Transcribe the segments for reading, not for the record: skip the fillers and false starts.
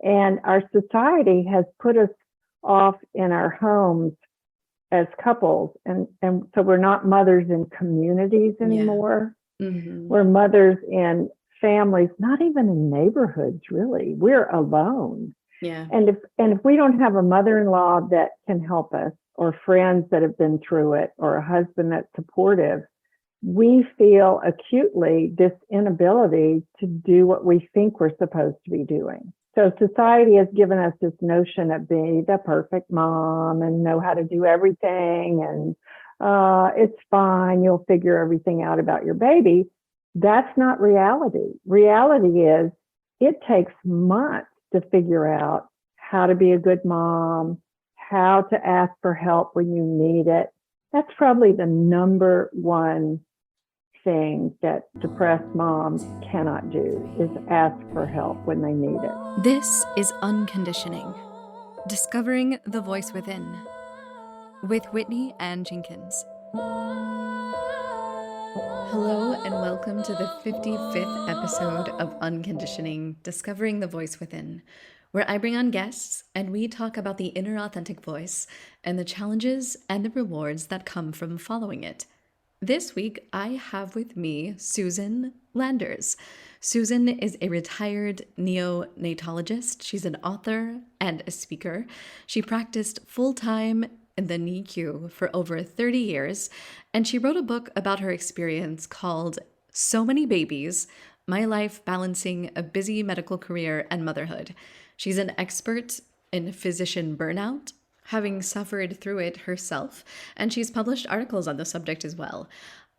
And our society has put us off in our homes as couples. And so we're not mothers in communities anymore. We're mothers in families, not even in neighborhoods, really. We're alone. Yeah. And if we don't have a mother-in-law that can help us, or friends that have been through it, or a husband that's supportive, we feel acutely this inability to do what we think we're supposed to be doing. So society has given us this notion of being the perfect mom and know how to do everything, and it's fine, you'll figure everything out about your baby. That's not reality. Reality is it takes months to figure out how to be a good mom, how to ask for help when you need it. That's probably the number one thing that depressed moms cannot do, is ask for help when they need it. This is Unconditioning, Discovering the Voice Within, with Whitney Ann Jenkins. Hello and welcome to the 55th episode of Unconditioning, Discovering the Voice Within, where I bring on guests and we talk about the inner authentic voice and the challenges and the rewards that come from following it. This week, I have with me Susan Landers. Susan is a retired neonatologist. She's an author and a speaker. She practiced full-time in the NICU for over 30 years, and she wrote a book about her experience called So Many Babies, My Life Balancing a Busy Medical Career and Motherhood. She's an expert in physician burnout, having suffered through it herself, and she's published articles on the subject as well.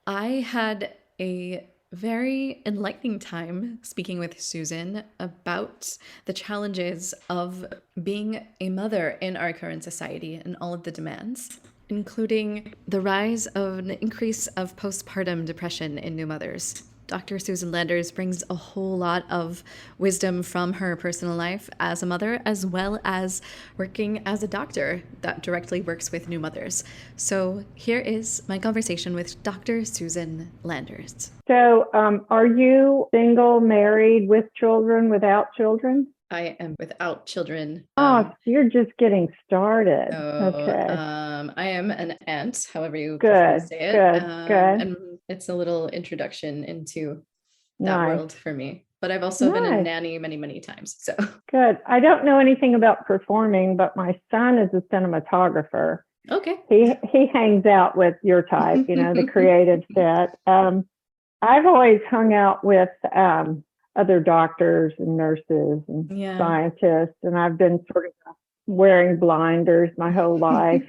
I had a very enlightening time speaking with Susan about the challenges of being a mother in our current society and all of the demands, including the rise of an increase of postpartum depression in new mothers. Dr. Susan Landers brings a whole lot of wisdom from her personal life as a mother, as well as working as a doctor that directly works with new mothers. So here is my conversation with Dr. Susan Landers. So are you single, married, with children, without children? I am without children. So you're just getting started. Okay. I am an aunt, however you Good, prefer to say it. good. And it's a little introduction into that Nice. world for me. But I've also been a Nice. nanny many, many times. So Good. I don't know anything about performing, but my son is a cinematographer. okay. He hangs out with your type, the creative set. I've always hung out with other doctors and nurses and scientists, and I've been sort of wearing blinders my whole life.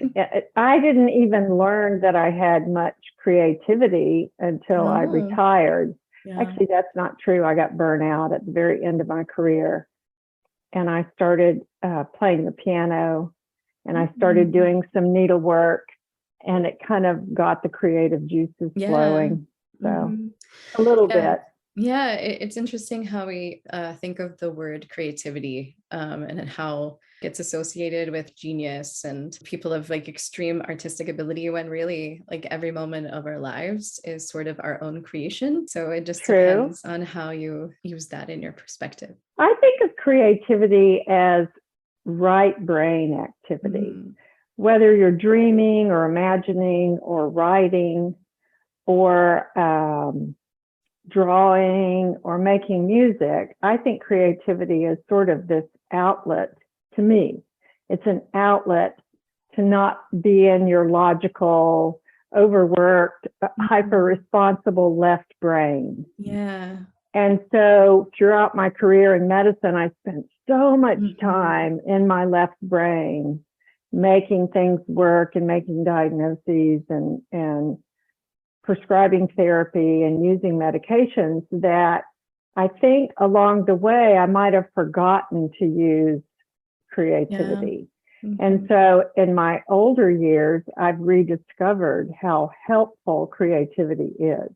I didn't even learn that I had much creativity until I retired. Yeah. Actually, that's not true. I got burnout at the very end of my career, and I started playing the piano, and I started doing some needlework, and it kind of got the creative juices flowing. So a little bit. Yeah, it's interesting how we think of the word creativity and how it's associated with genius and people of like extreme artistic ability, when really like every moment of our lives is sort of our own creation. So it just depends on how you use that in your perspective. I think of creativity as right brain activity, whether you're dreaming or imagining or writing or drawing or making music. I think creativity is sort of this outlet to me. It's an outlet to not be in your logical, overworked, hyper-responsible left brain. Yeah. And so throughout my career in medicine, I spent so much time in my left brain making things work and making diagnoses and prescribing therapy and using medications that I think along the way I might have forgotten to use creativity. And so in my older years, I've rediscovered how helpful creativity is,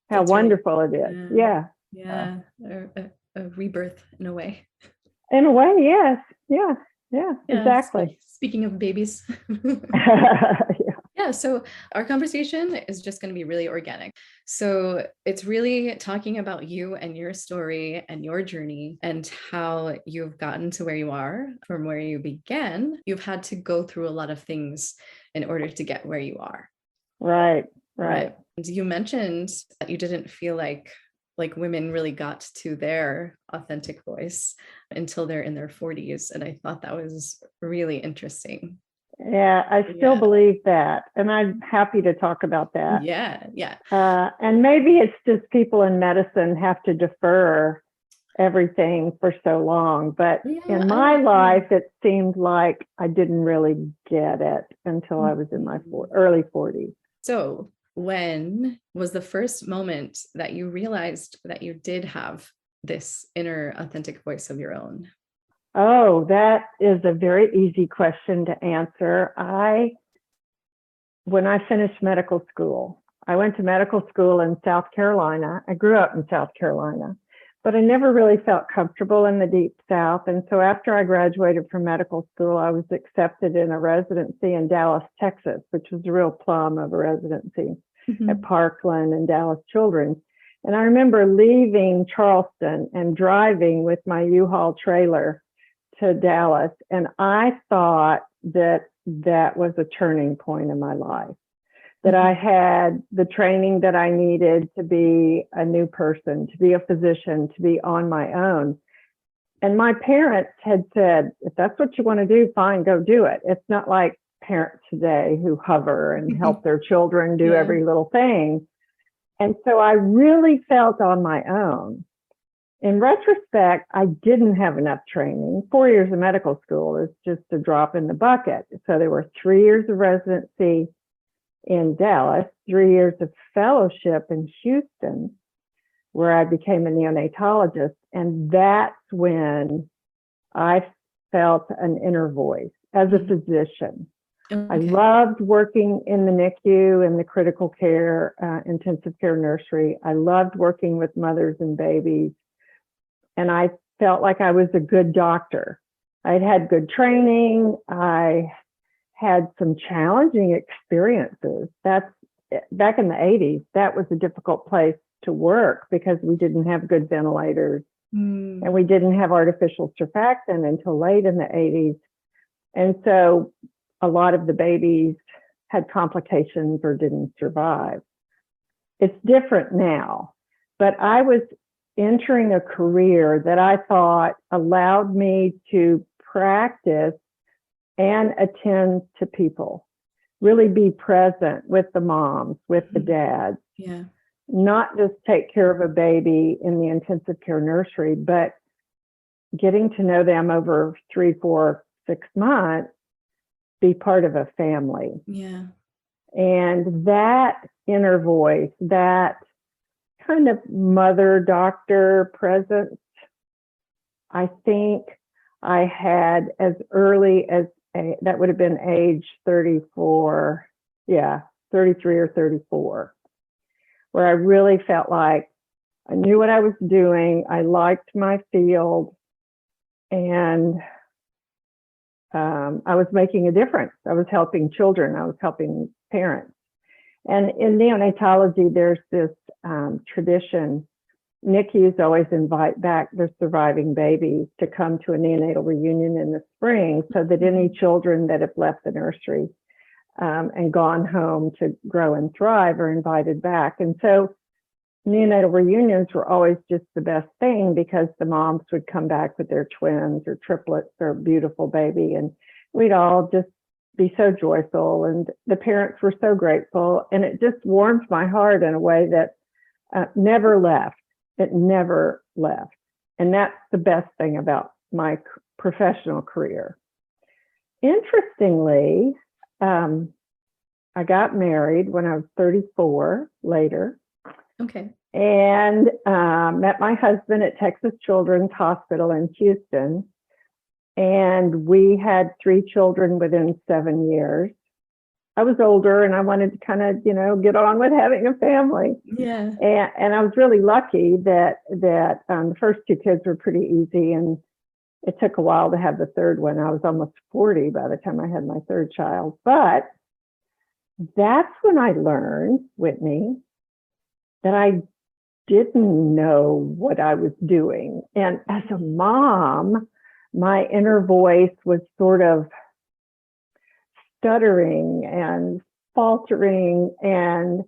how wonderful it is. Yeah. A rebirth in a way. In a way, yes. Yeah, exactly. Speaking of babies. Yeah, so our conversation is just going to be really organic. So it's really talking about you and your story and your journey and how you've gotten to where you are from where you began. You've had to go through a lot of things in order to get where you are. Right, right. Right. And you mentioned that you didn't feel like women really got to their authentic voice until they're in their 40s. And I thought that was really interesting. Yeah, I still Yeah. believe that. And I'm happy to talk about that. Yeah. Yeah. And maybe it's just people in medicine have to defer everything for so long. But in my life, it seemed like I didn't really get it until I was in my early 40s. So when was the first moment that you realized that you did have this inner authentic voice of your own? Oh, that is a very easy question to answer. When I finished medical school, I went to medical school in South Carolina. I grew up in South Carolina, but I never really felt comfortable in the Deep South. And so after I graduated from medical school, I was accepted in a residency in Dallas, Texas, which was a real plum of a residency at Parkland and Dallas Children's. And I remember leaving Charleston and driving with my U-Haul trailer to Dallas. And I thought that that was a turning point in my life, that I had the training that I needed to be a new person, to be a physician, to be on my own. And my parents had said, if that's what you want to do, fine, go do it. It's not like parents today who hover and help their children do every little thing. And so I really felt on my own. In retrospect, I didn't have enough training. 4 years of medical school is just a drop in the bucket. So there were 3 years of residency in Dallas, 3 years of fellowship in Houston, where I became a neonatologist. And that's when I felt an inner voice as a physician. I loved working in the NICU and the critical care, intensive care nursery. I loved working with mothers and babies. And I felt like I was a good doctor. I'd had good training. I had some challenging experiences. That's back in the 80s. That was a difficult place to work because we didn't have good ventilators and we didn't have artificial surfactant until late in the 80s. And so a lot of the babies had complications or didn't survive. It's different now, but I was entering a career that I thought allowed me to practice and attend to people, really be present with the moms, with the dads, not just take care of a baby in the intensive care nursery, but getting to know them over 3, 4, 6 months, be part of a family. And that inner voice, that kind of mother doctor presence, I think I had as early as that would have been age 34, 33 or 34, where I really felt like I knew what I was doing. I liked my field, and I was making a difference. I was helping children. I was helping parents. And in neonatology, there's this tradition. NICUs always invite back their surviving babies to come to a neonatal reunion in the spring so that any children that have left the nursery and gone home to grow and thrive are invited back. And so neonatal reunions were always just the best thing because the moms would come back with their twins or triplets or a beautiful baby, and we'd all just be so joyful, and the parents were so grateful, and it just warmed my heart in a way that never left. It never left. And that's the best thing about my professional career. Interestingly, I got married when I was 34 later. And met my husband at Texas Children's Hospital in Houston. And we had 3 children within 7 years. I was older and I wanted to kind of, get on with having a family. And I was really lucky that the first 2 kids were pretty easy, and it took a while to have the third one. I was almost 40 by the time I had my third child. But that's when I learned, Whitney, that I didn't know what I was doing. And as a mom, my inner voice was sort of stuttering and faltering and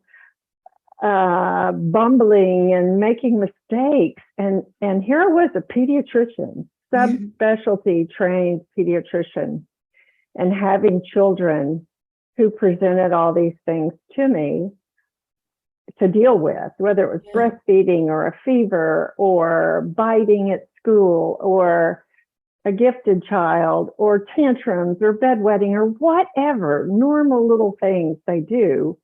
bumbling and making mistakes. And here I was, a pediatrician, subspecialty trained pediatrician, and having children who presented all these things to me to deal with, whether it was breastfeeding or a fever or biting at school or a gifted child or tantrums or bedwetting or whatever normal little things they do.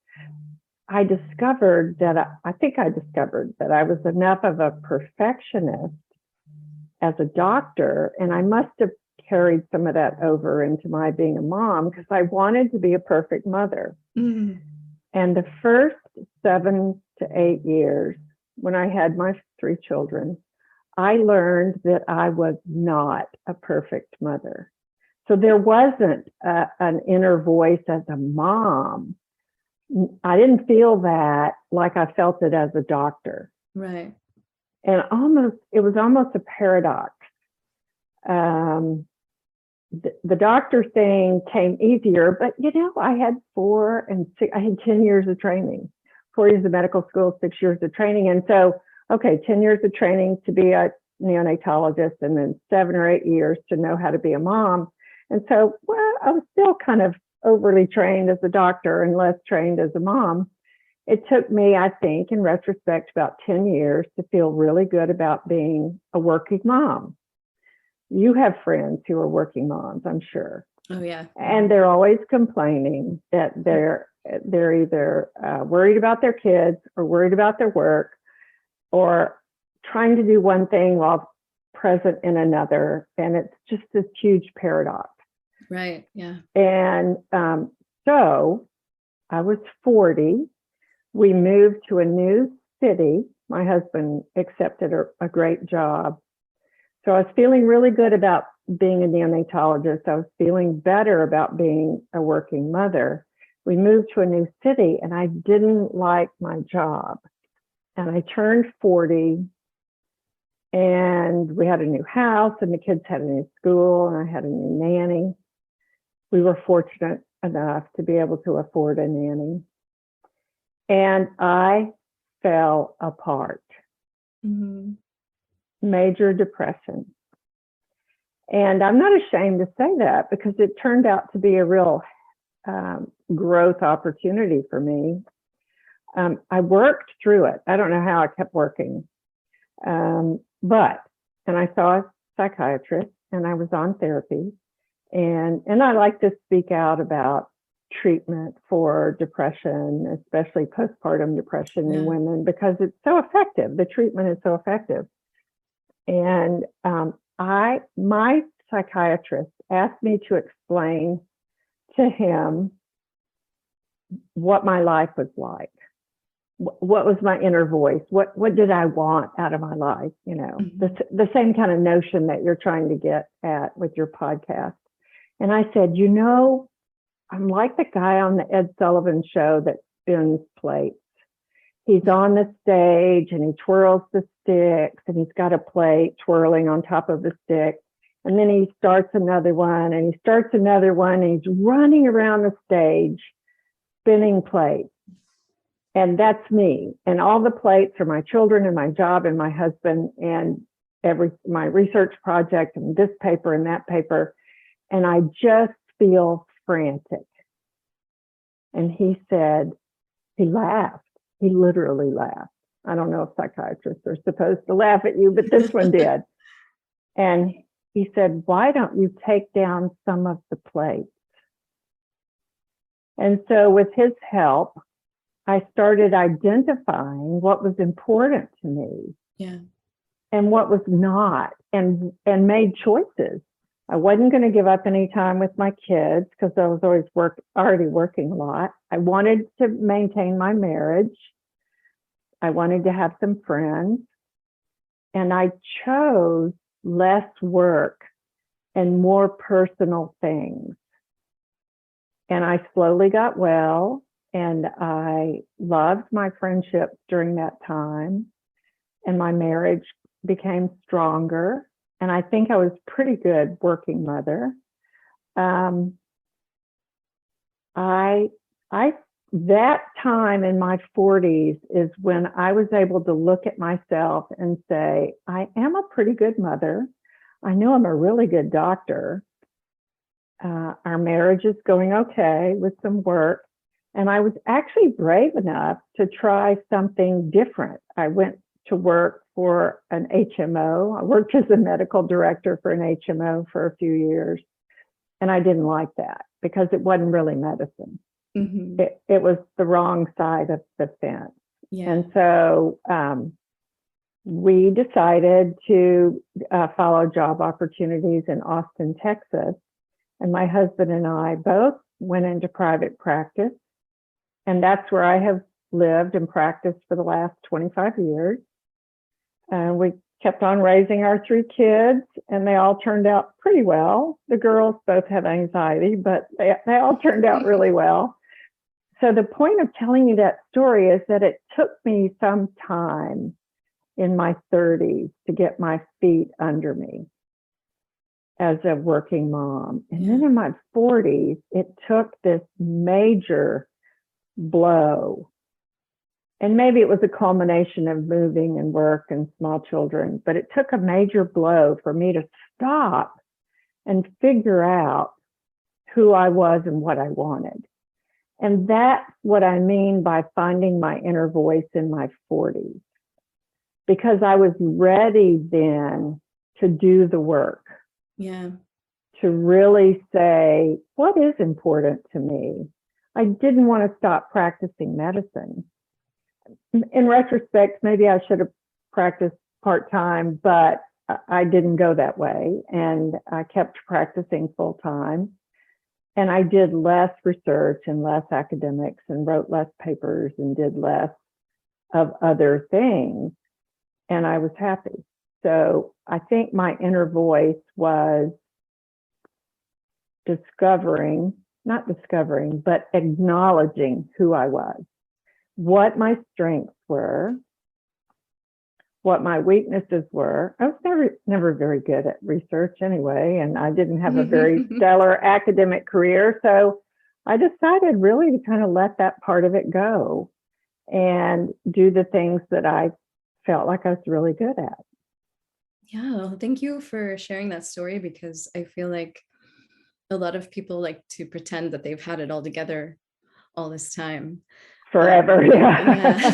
I discovered that I discovered that I was enough of a perfectionist as a doctor, and I must have carried some of that over into my being a mom because I wanted to be a perfect mother. Mm-hmm. And the first 7 to 8 years, when I had my 3 children, I learned that I was not a perfect mother. So there wasn't an inner voice as a mom. I didn't feel that like I felt it as a doctor. Right. And it was almost a paradox. The doctor thing came easier, but I had 10 years of training, 4 years of medical school, 6 years of training. And so, 10 years of training to be a neonatologist, and then 7 or 8 years to know how to be a mom. And so, I was still kind of overly trained as a doctor and less trained as a mom. It took me, I think, in retrospect, about 10 years to feel really good about being a working mom. You have friends who are working moms, I'm sure. Oh, yeah. And they're always complaining that they're either worried about their kids or worried about their work or trying to do one thing while present in another. And it's just this huge paradox. Right. Yeah. And so I was 40. We moved to a new city. My husband accepted a great job. So I was feeling really good about being a neonatologist. I was feeling better about being a working mother. We moved to a new city and I didn't like my job. And I turned 40 and we had a new house and the kids had a new school and I had a new nanny. We were fortunate enough to be able to afford a nanny. And I fell apart. Mm-hmm. Major depression. And I'm not ashamed to say that because it turned out to be a real growth opportunity for me. I worked through it. I don't know how I kept working. And I saw a psychiatrist and I was on therapy. And I like to speak out about treatment for depression, especially postpartum depression in women, because it's so effective. The treatment is so effective. And my psychiatrist asked me to explain to him what my life was like. What was my inner voice? What did I want out of my life? Mm-hmm. the same kind of notion that you're trying to get at with your podcast. And I said, I'm like the guy on the Ed Sullivan show that spins plates. He's on the stage and he twirls the sticks and he's got a plate twirling on top of the stick. And then he starts another one and he starts another one and he's running around the stage spinning plates. And that's me. And all the plates are my children and my job and my husband and my research project and this paper and that paper. And I just feel frantic. And he said, he laughed. He literally laughed. I don't know if psychiatrists are supposed to laugh at you, but this one did. And he said, why don't you take down some of the plates? And so with his help, I started identifying what was important to me and what was not, and made choices. I wasn't going to give up any time with my kids because I was already working a lot. I wanted to maintain my marriage. I wanted to have some friends. And I chose less work and more personal things. And I slowly got well. And I loved my friendships during that time. And my marriage became stronger. And I think I was pretty good working mother. I that time in my 40s is when I was able to look at myself and say, I am a pretty good mother. I know I'm a really good doctor. Our marriage is going okay with some work. And I was actually brave enough to try something different. I went to work for an HMO. I worked as a medical director for an HMO for a few years. And I didn't like that because it wasn't really medicine. Mm-hmm. It was the wrong side of the fence. Yeah. And so we decided to follow job opportunities in Austin, Texas. And my husband and I both went into private practice. And that's where I have lived and practiced for the last 25 years. And we kept on raising our 3 kids, and they all turned out pretty well. The girls both have anxiety, but they all turned out really well. So the point of telling you that story is that it took me some time in my 30s to get my feet under me as a working mom. And then in my 40s, it took this major blow. And maybe it was a culmination of moving and work and small children, but it took a major blow for me to stop and figure out who I was and what I wanted. And that's what I mean by finding my inner voice in my 40s, because I was ready then to do the work. Yeah. To really say, what is important to me? I didn't want to stop practicing medicine. In retrospect, maybe I should have practiced part-time, but I didn't go that way. And I kept practicing full-time. And I did less research and less academics and wrote less papers and did less of other things. And I was happy. So I think my inner voice was but acknowledging who I was, what my strengths were, what my weaknesses were. I was never very good at research anyway, and I didn't have a very stellar academic career. So I decided really to kind of let that part of it go and do the things that I felt like I was really good at. Yeah, thank you for sharing that story, because I feel like a lot of people like to pretend that they've had it all together all this time. Forever, yeah.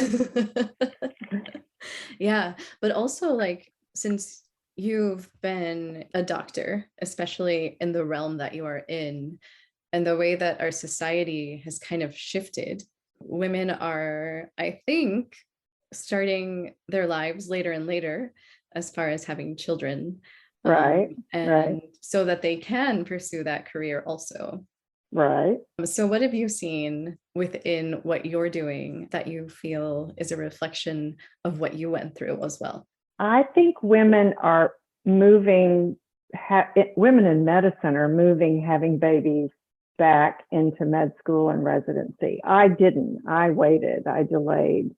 Yeah, but also like, since you've been a doctor, especially in the realm that you are in, and the way that our society has kind of shifted, women are, I think, starting their lives later and later as far as having children. Right. So that they can pursue that career also. Right. So what have you seen within what you're doing that you feel is a reflection of what you went through as well? I think women are moving, women in medicine are moving, having babies back into med school and residency. I didn't. I waited. I delayed.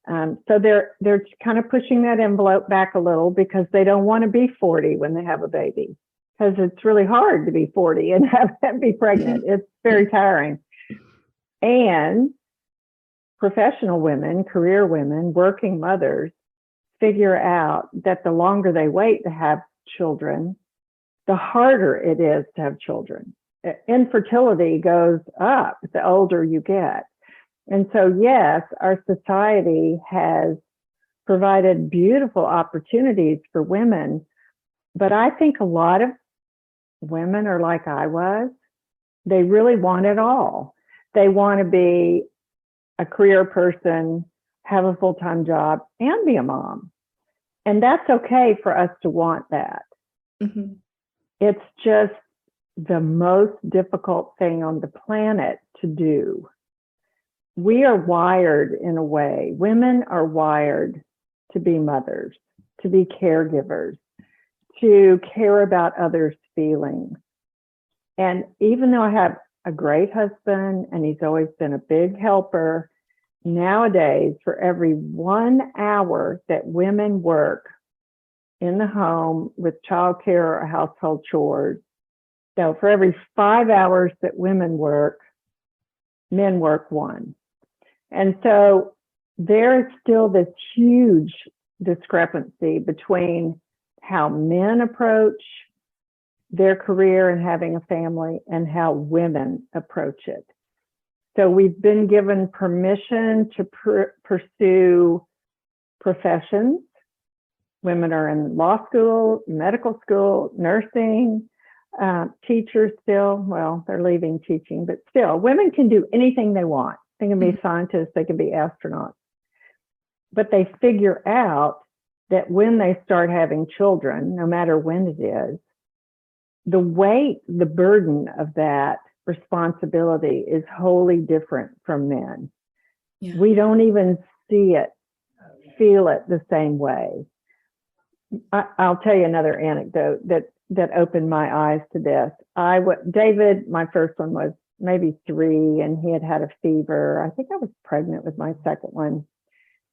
So they're kind of pushing that envelope back a little because they don't want to be 40 when they have a baby, because it's really hard to be 40 and be pregnant. It's very tiring. And professional women, career women, working mothers figure out that the longer they wait to have children, the harder it is to have children. Infertility goes up the older you get. And so, yes, our society has provided beautiful opportunities for women, but I think a lot of women are like I was. They really want it all. They want to be a career person, have a full-time job, and be a mom. And that's okay for us to want that. Mm-hmm. It's just the most difficult thing on the planet to do. We are wired in a way, women are wired to be mothers, to be caregivers, to care about others' feelings. And even though I have a great husband, and he's always been a big helper. Nowadays, for every 1 hour that women work in the home with childcare or household chores, so for every 5 hours that women work, men work 1. And so there is still this huge discrepancy between how men approach their career and having a family and how women approach it. So we've been given permission to pursue professions. Women are in law school, medical school, nursing, teachers still, well, they're leaving teaching, but still, women can do anything they want. They can be scientists, they can be astronauts. But they figure out that when they start having children, no matter when it is, the weight, the burden of that responsibility is wholly different from men. Yeah. We don't even see it, feel it the same way. I'll tell you another anecdote that opened my eyes to this. David, my first one, was maybe 3, and he had a fever. I think I was pregnant with my second one.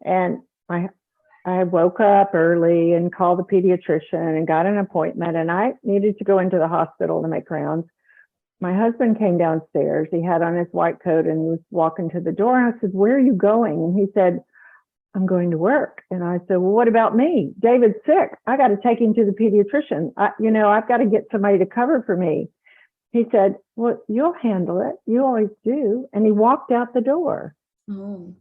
And I woke up early and called the pediatrician and got an appointment, and I needed to go into the hospital to make rounds. My husband came downstairs. He had on his white coat and was walking to the door. And I said, "Where are you going?" And he said, "I'm going to work." And I said, "Well, what about me? David's sick. I got to take him to the pediatrician. I've got to get somebody to cover for me." He said, "Well, you'll handle it. You always do." And he walked out the door. Oh.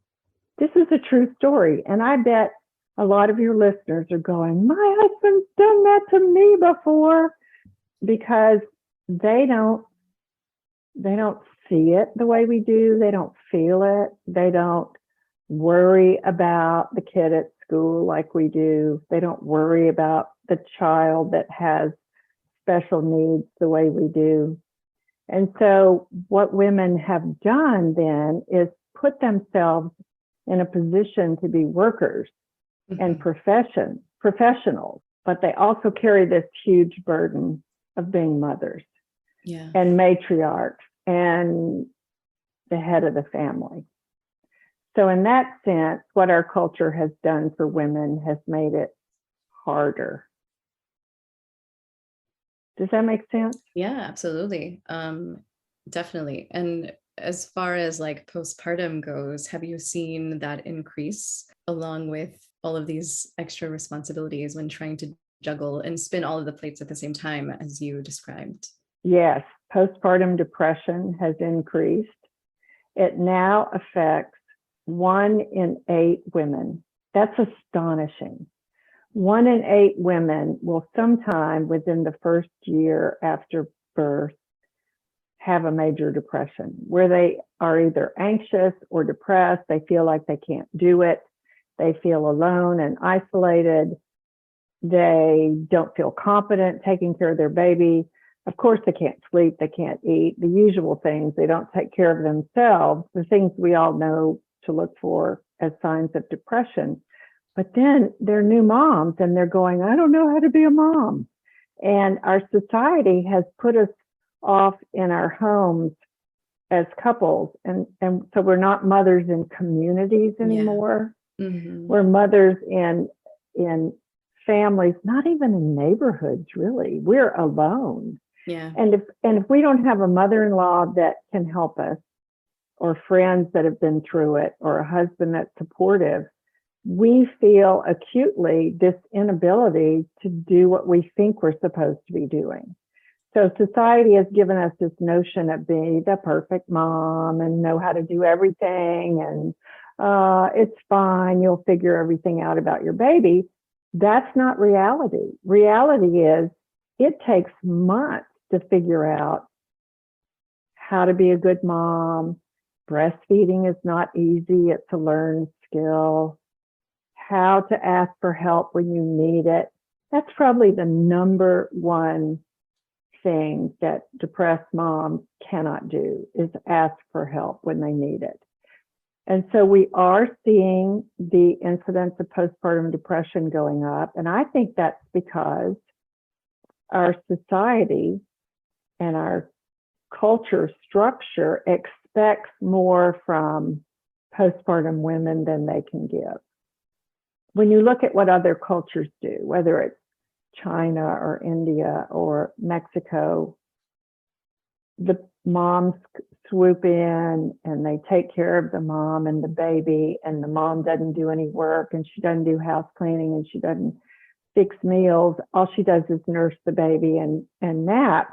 This is a true story. And I bet a lot of your listeners are going, "My husband's done that to me before," because they don't see it the way we do. They don't feel it. They don't worry about the kid at school like we do. They don't worry about the child that has special needs the way we do. And so what women have done then is put themselves in a position to be workers and professionals, but they also carry this huge burden of being mothers and matriarchs and the head of the family. So in that sense, what our culture has done for women has made it harder. Does that make sense? Yeah, absolutely. Definitely. And as far as like postpartum goes, have you seen that increase along with all of these extra responsibilities when trying to juggle and spin all of the plates at the same time, as you described? Yes, postpartum depression has increased. It now affects 1 in 8 women. That's astonishing. 1 in 8 women will sometime within the first year after birth have a major depression where they are either anxious or depressed. They feel like they can't do it. They feel alone and isolated. They don't feel confident taking care of their baby. Of course, they can't sleep. They can't eat. The usual things. They don't take care of themselves. The things we all know to look for as signs of depression. But then they're new moms and they're going, "I don't know how to be a mom." And our society has put us off in our homes as couples. And so we're not mothers in communities anymore. Yeah. Mm-hmm. We're mothers in families, not even in neighborhoods, really. We're alone. Yeah. And if we don't have a mother-in-law that can help us, or friends that have been through it, or a husband that's supportive, we feel acutely this inability to do what we think we're supposed to be doing. So society has given us this notion of being the perfect mom and know how to do everything, and it's fine, you'll figure everything out about your baby. That's not reality. Reality is it takes months to figure out how to be a good mom. Breastfeeding is not easy. It's a learned skill. How to ask for help when you need it. That's probably the number one thing that depressed moms cannot do, is ask for help when they need it. And so we are seeing the incidence of postpartum depression going up. And I think that's because our society and our culture structure expects more from postpartum women than they can give. When you look at what other cultures do, whether it's China or India or Mexico, the moms swoop in and they take care of the mom and the baby, and the mom doesn't do any work, and she doesn't do house cleaning, and she doesn't fix meals. All she does is nurse the baby and nap.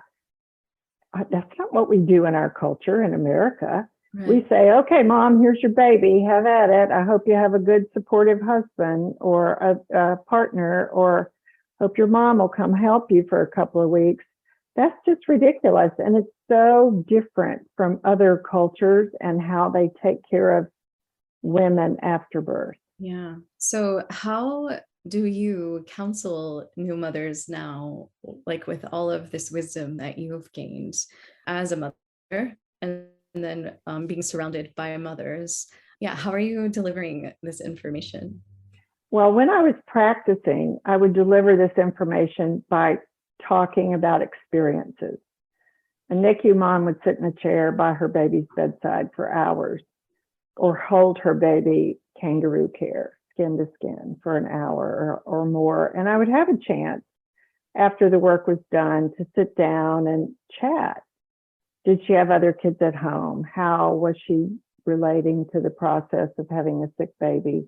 That's not what we do in our culture in America. Right. We say, okay, mom, here's your baby. Have at it. I hope you have a good supportive husband or a partner, or hope your mom will come help you for a couple of weeks. That's just ridiculous. And it's so different from other cultures and how they take care of women after birth. Yeah. So how do you counsel new mothers now, like with all of this wisdom that you've gained as a mother, and then being surrounded by mothers? Yeah. How are you delivering this information? Well, when I was practicing, I would deliver this information by talking about experiences. A NICU mom would sit in a chair by her baby's bedside for hours, or hold her baby kangaroo care, skin to skin, for an hour or more. And I would have a chance after the work was done to sit down and chat. Did she have other kids at home? How was she relating to the process of having a sick baby?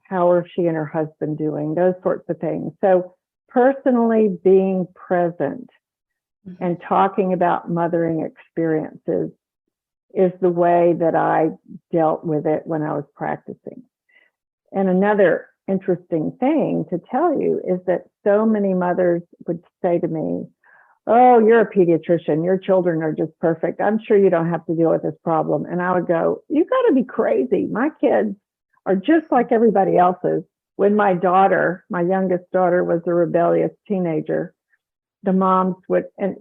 How are she and her husband doing? Those sorts of things. So personally being present and talking about mothering experiences is the way that I dealt with it when I was practicing. And another interesting thing to tell you is that so many mothers would say to me, oh, you're a pediatrician. Your children are just perfect. I'm sure you don't have to deal with this problem. And I would go, you got to be crazy. My kids are just like everybody else's. When my daughter, my youngest daughter, was a rebellious teenager, the moms would, and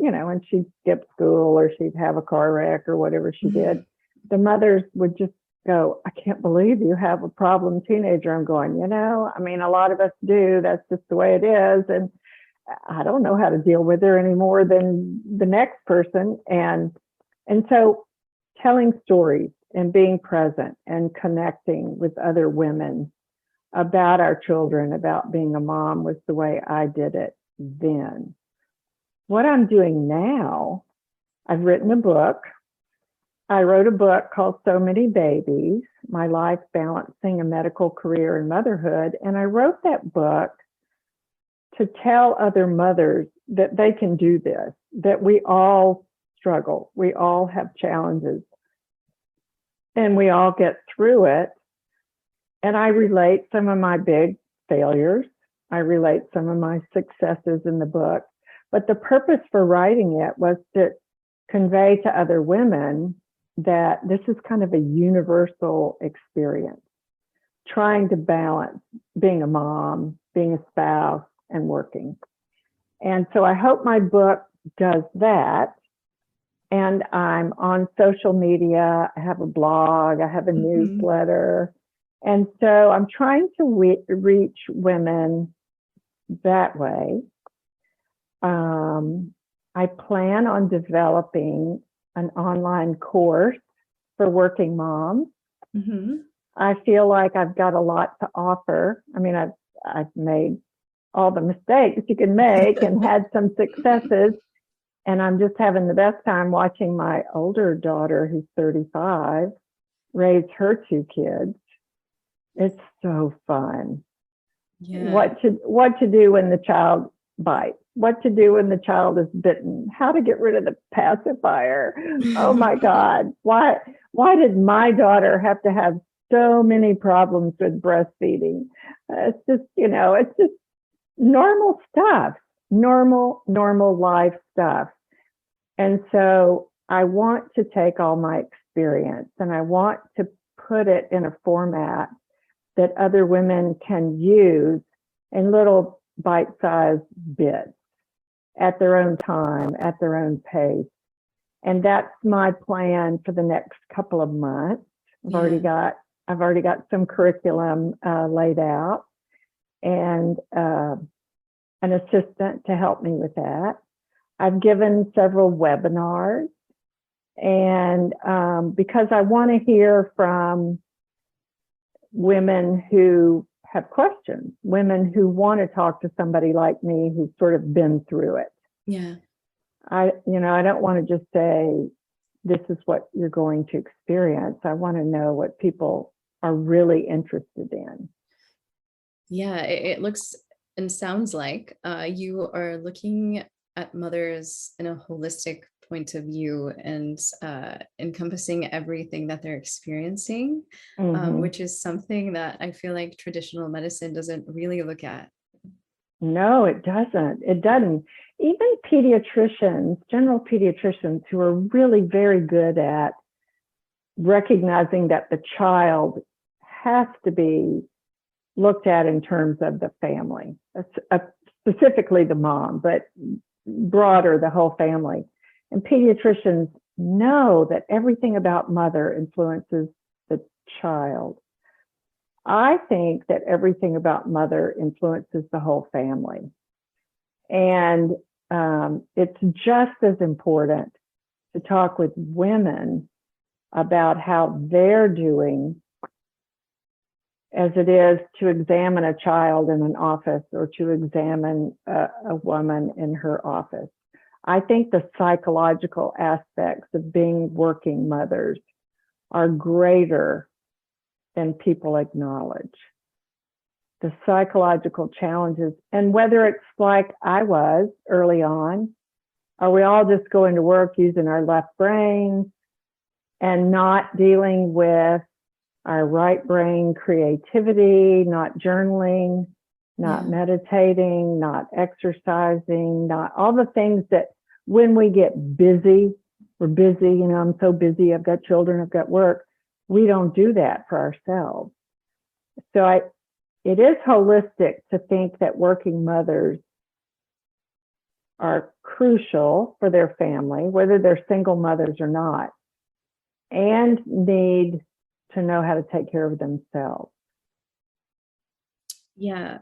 she'd skip school or she'd have a car wreck or whatever she did, the mothers would just go, I can't believe you have a problem teenager. I'm going, a lot of us do. That's just the way it is. And I don't know how to deal with her any more than the next person. And so telling stories and being present and connecting with other women about our children, about being a mom, was the way I did it then. What I'm doing now, I've written a book. I wrote a book called So Many Babies, My Life Balancing a Medical Career and Motherhood. And I wrote that book to tell other mothers that they can do this, that we all struggle. We all have challenges and we all get through it. And I relate some of my big failures. I relate some of my successes in the book. But the purpose for writing it was to convey to other women that this is kind of a universal experience, trying to balance being a mom, being a spouse, and working. And so I hope my book does that. And I'm on social media. I have a blog. I have a newsletter. And so I'm trying to reach women that way. I plan on developing an online course for working moms. I feel like I've got a lot to offer. I mean, I've made all the mistakes you can make and had some successes. And I'm just having the best time watching my older daughter, who's 35, raise her 2 kids. It's so fun. Yeah. What to do when the child bites, what to do when the child is bitten, how to get rid of the pacifier. Oh my God. Why did my daughter have to have so many problems with breastfeeding? It's just normal stuff, normal life stuff. And so I want to take all my experience and I want to put it in a format that other women can use in little bite-sized bits at their own time, at their own pace. And that's my plan for the next couple of months. I've already got some curriculum laid out and an assistant to help me with that. I've given several webinars, and because I want to hear from women who have questions, women who want to talk to somebody like me who's sort of been through it. Yeah. I don't want to just say, this is what you're going to experience. I want to know what people are really interested in. Yeah, it looks and sounds like you are looking at mothers in a holistic point of view and encompassing everything that they're experiencing, which is something that I feel like traditional medicine doesn't really look at. No, it doesn't. It doesn't. Even pediatricians, general pediatricians who are really very good at recognizing that the child has to be looked at in terms of the family, specifically the mom, but broader, the whole family. And pediatricians know that everything about mother influences the child. I think that everything about mother influences the whole family. And it's just as important to talk with women about how they're doing as it is to examine a child in an office or to examine a woman in her office. I think the psychological aspects of being working mothers are greater than people acknowledge. The psychological challenges, and whether it's like I was early on, are we all just going to work using our left brain and not dealing with our right brain creativity, not journaling, not meditating, not exercising, not all the things that when we get busy, we're busy, I'm so busy, I've got children, I've got work. We don't do that for ourselves. So it is holistic to think that working mothers are crucial for their family, whether they're single mothers or not, and need to know how to take care of themselves. Yeah.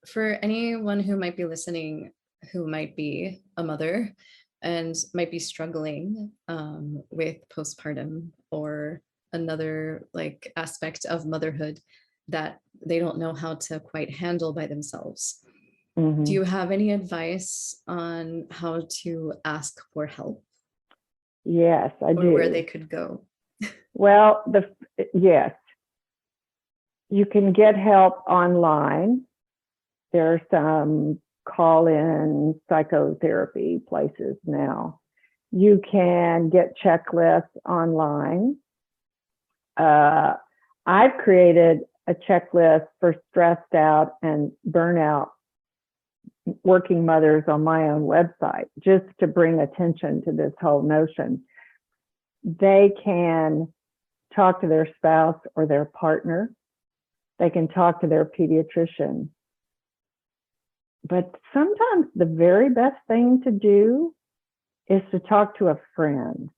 For anyone who might be listening, who might be a mother and might be struggling with postpartum or another like aspect of motherhood that they don't know how to quite handle by themselves. Do you have any advice on how to ask for help? Yes, I do. Or where they could go? Well, yes, you can get help online. There are some call-in psychotherapy places now. You can get checklists online. I've created a checklist for stressed out and burnout working mothers on my own website, just to bring attention to this whole notion. They can talk to their spouse or their partner. They can talk to their pediatrician. But sometimes the very best thing to do is to talk to a friend,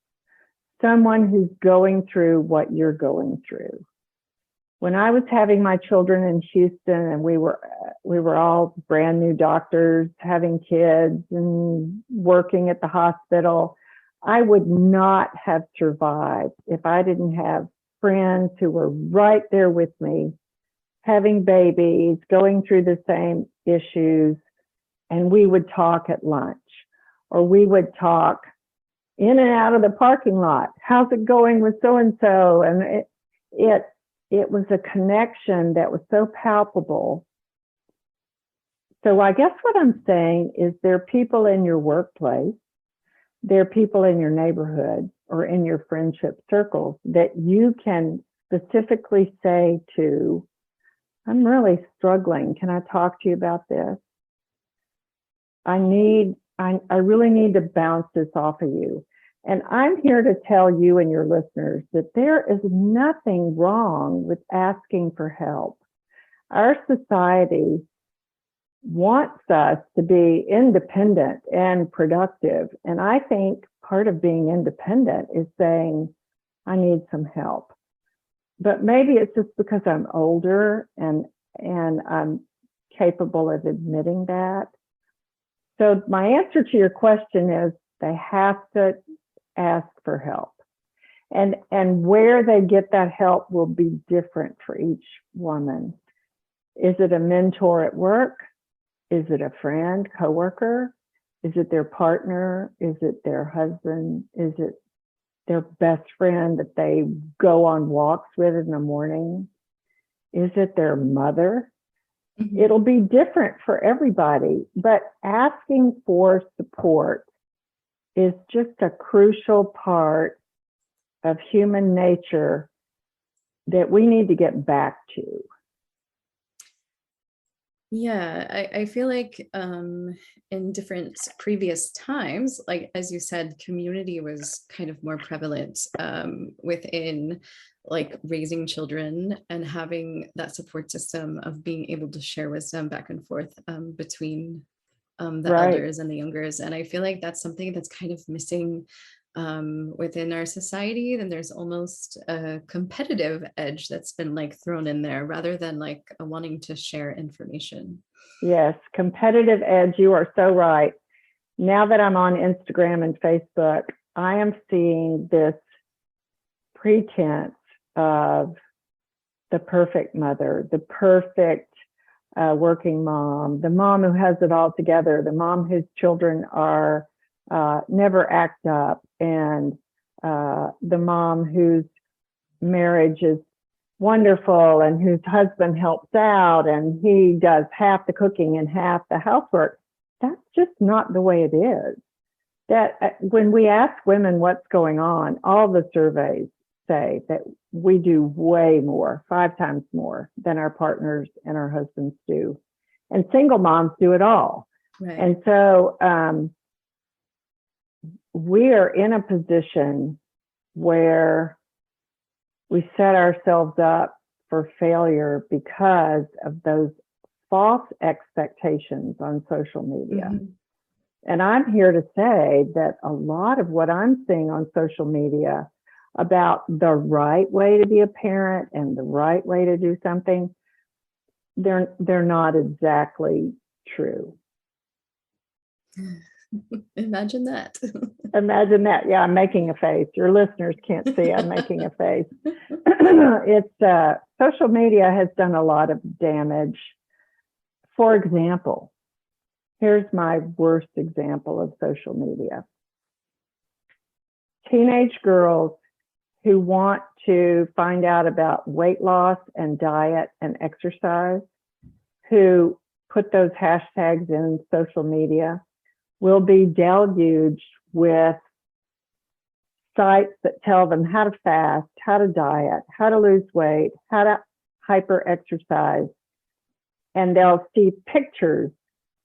someone who's going through what you're going through. When I was having my children in Houston and we were all brand new doctors, having kids and working at the hospital, I would not have survived if I didn't have friends who were right there with me, having babies, going through the same issues, and we would talk at lunch, or we would talk in and out of the parking lot. How's it going with so-and-so? And it was a connection that was so palpable. So I guess what I'm saying is there are people in your workplace, there are people in your neighborhood or in your friendship circles that you can specifically say to, I'm really struggling. Can I talk to you about this? I really need to bounce this off of you. And I'm here to tell you and your listeners that there is nothing wrong with asking for help. Our society wants us to be independent and productive. And I think part of being independent is saying, I need some help. But maybe it's just because I'm older and I'm capable of admitting that. So my answer to your question is they have to ask for help. And where they get that help will be different for each woman. Is it a mentor at work? Is it a friend, coworker? Is it their partner? Is it their husband? Is it their best friend that they go on walks with in the morning? Is it their mother? Mhm. It'll be different for everybody, but asking for support is just a crucial part of human nature that we need to get back to. Yeah, I feel like in different previous times, like as you said, community was kind of more prevalent within like raising children and having that support system of being able to share wisdom back and forth between the Right. elders and the youngers. And I feel like that's something that's kind of missing within our society. Then there's almost a competitive edge that's been like thrown in there rather than like a wanting to share information. Yes, competitive edge. You are so right. Now that I'm on Instagram and Facebook, I am seeing this pretense of the perfect mother, the perfect working mom, the mom who has it all together, the mom whose children are never act up, and the mom whose marriage is wonderful and whose husband helps out and he does half the cooking and half the housework. That's just not the way it is. That when we ask women what's going on, all the surveys say that we do way more, 5 times more than our partners and our husbands do. And single moms do it all. Right. And so we are in a position where we set ourselves up for failure because of those false expectations on social media. Mm-hmm. And I'm here to say that a lot of what I'm seeing on social media about the right way to be a parent and the right way to do something, they're not exactly true. Imagine that. Imagine that. Yeah, I'm making a face. Your listeners can't see I'm making a face. It's social media has done a lot of damage. For example, here's my worst example of social media. Teenage girls who want to find out about weight loss and diet and exercise, who put those hashtags in social media, will be deluged with sites that tell them how to fast, how to diet, how to lose weight, how to hyper exercise. And they'll see pictures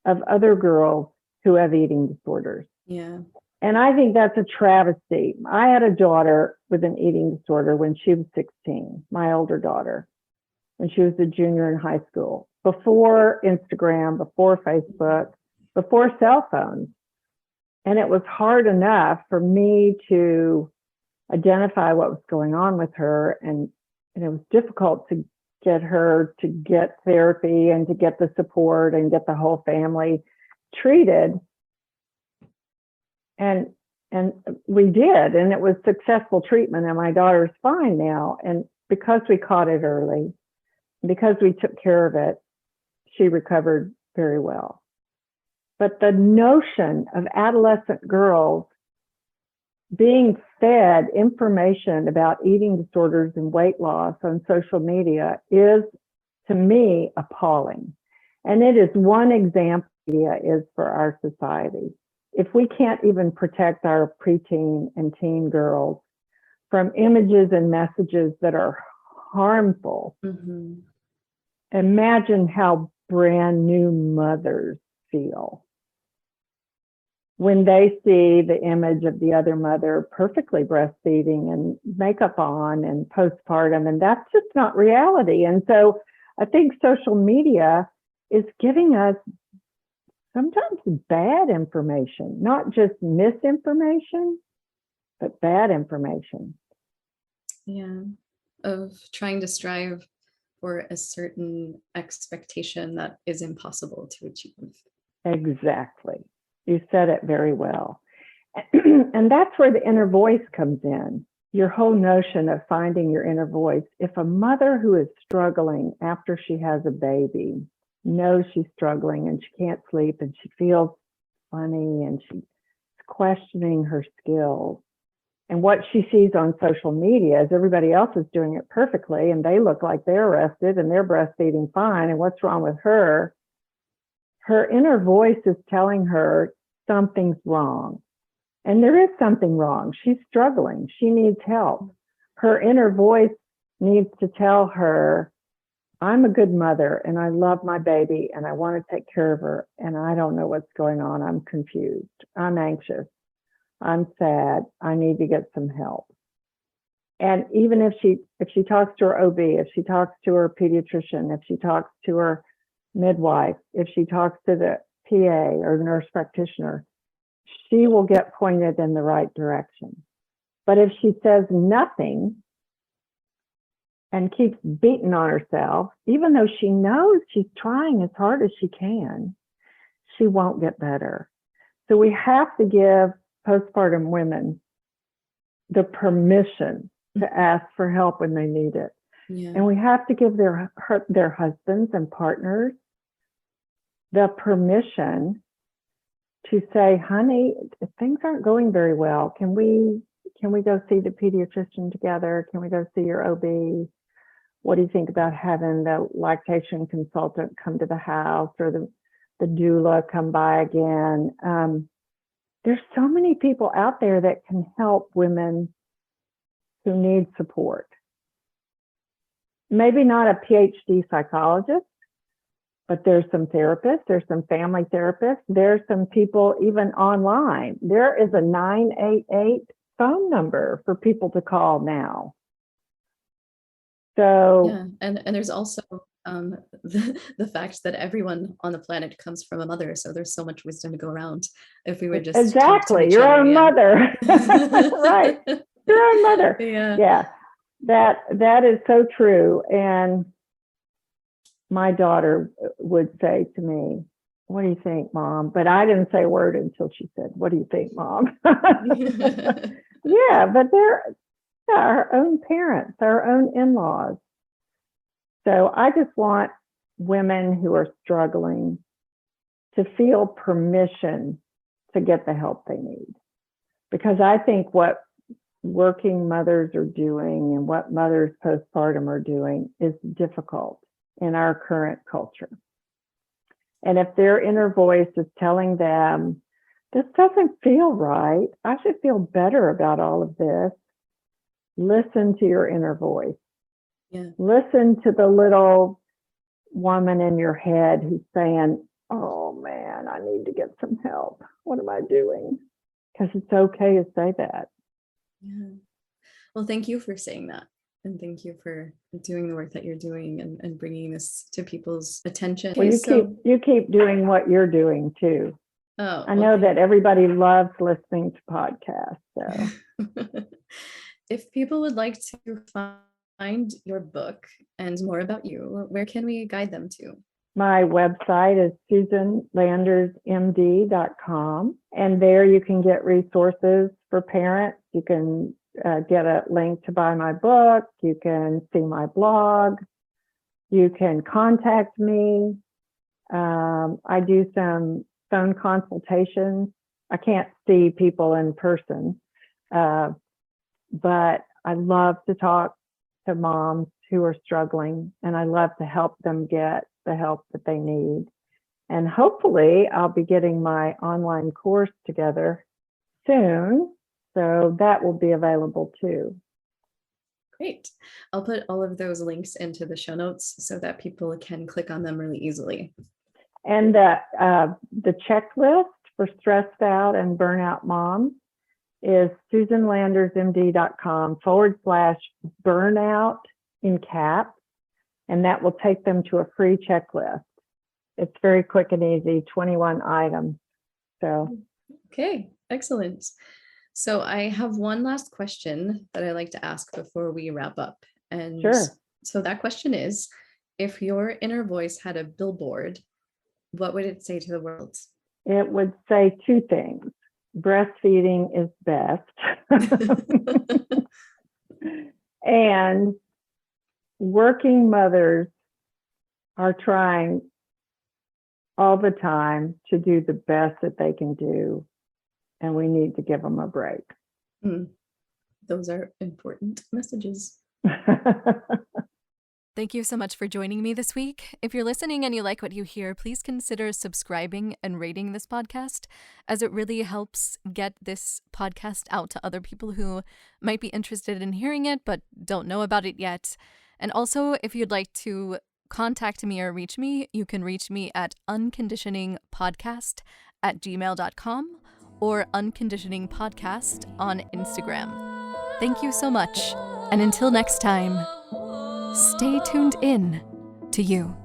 of other girls who have eating disorders. Yeah. And I think that's a travesty. I had a daughter with an eating disorder when she was 16, my older daughter, when she was a junior in high school, before Instagram, before Facebook, before cell phones. And it was hard enough for me to identify what was going on with her. And it was difficult to get her to get therapy and to get the support and get the whole family treated. And we did, and it was successful treatment, and my daughter's fine now. And because we caught it early, because we took care of it, she recovered very well. But the notion of adolescent girls being fed information about eating disorders and weight loss on social media is, to me, appalling. And it is one example media is for our society. If we can't even protect our preteen and teen girls from images and messages that are harmful, Mm-hmm. imagine how brand new mothers feel when they see the image of the other mother perfectly breastfeeding and makeup on and postpartum, and that's just not reality. And so I think social media is giving us sometimes bad information, not just misinformation, but bad information. Yeah. Of trying to strive for a certain expectation that is impossible to achieve. Exactly. You said it very well. And that's where the inner voice comes in. Your whole notion of finding your inner voice. If a mother who is struggling after she has a baby knows she's struggling and she can't sleep and she feels funny and she's questioning her skills, and what she sees on social media is everybody else is doing it perfectly and they look like they're rested and they're breastfeeding fine, and what's wrong with her? Her inner voice is telling her something's wrong. And there is something wrong. She's struggling. She needs help. Her inner voice needs to tell her, I'm a good mother and I love my baby and I want to take care of her and I don't know what's going on. I'm confused. I'm anxious. I'm sad. I need to get some help. And even if she talks to her OB, if she talks to her pediatrician, if she talks to her midwife, if she talks to the PA or nurse practitioner, she will get pointed in the right direction. But if she says nothing and keeps beating on herself, even though she knows she's trying as hard as she can, she won't get better. So we have to give postpartum women the permission to ask for help when they need it. Yeah. And we have to give their husbands and partners the permission to say, honey, things aren't going very well. Can we go see the pediatrician together? Can we go see your OB? What do you think about having the lactation consultant come to the house or the doula come by again? There's so many people out there that can help women who need support. Maybe not a PhD psychologist, but there's some therapists, there's some family therapists, there's some people even online. There is a 988 phone number for people to call now. So yeah, and there's also the fact that everyone on the planet comes from a mother, so there's so much wisdom to go around. If we would just exactly, talk to each your other, own yeah. mother, right? Your own mother. Yeah. That is so true. And my daughter would say to me, what do you think, Mom? But I didn't say a word until she said, what do you think, Mom? Yeah, but they're our own parents, our own in-laws. So I just want women who are struggling to feel permission to get the help they need. Because I think what working mothers are doing and what mothers postpartum are doing is difficult in our current culture. And if their inner voice is telling them, this doesn't feel right, I should feel better about all of this, listen to your inner voice. Yeah. Listen to the little woman in your head who's saying, oh man, I need to get some help. What am I doing? Because it's okay to say that. Yeah. Well, thank you for saying that. And thank you for doing the work that you're doing and bringing this to people's attention. Well, Okay, you keep doing what you're doing too. Oh, I know that everybody loves listening to podcasts. So if people would like to find your book and more about you, where can we guide them to? My website is susanlandersmd.com, and there you can get resources for parents. You can get a link to buy my book. You can see my blog. You can contact me. I do some phone consultations. I can't see people in person, but I love to talk to moms who are struggling, and I love to help them get the help that they need. And hopefully I'll be getting my online course together soon, so that will be available too. Great. I'll put all of those links into the show notes so that people can click on them really easily. And the checklist for stressed out and burnout moms is susanlandersmd.com/burnout in caps, and that will take them to a free checklist. It's very quick and easy, 21 items. So, okay, excellent. So I have one last question that I like to ask before we wrap up. And sure. So that question is, if your inner voice had a billboard, what would it say to the world? it would say two things. Breastfeeding is best. And working mothers are trying all the time to do the best that they can do, and we need to give them a break. Those are important messages. Thank you so much for joining me this week. If you're listening and you like what you hear, please consider subscribing and rating this podcast, as it really helps get this podcast out to other people who might be interested in hearing it but don't know about it yet. And also, if you'd like to contact me or reach me, you can reach me at unconditioningpodcast@gmail.com or unconditioningpodcast on Instagram. Thank you so much. And until next time, stay tuned in to you.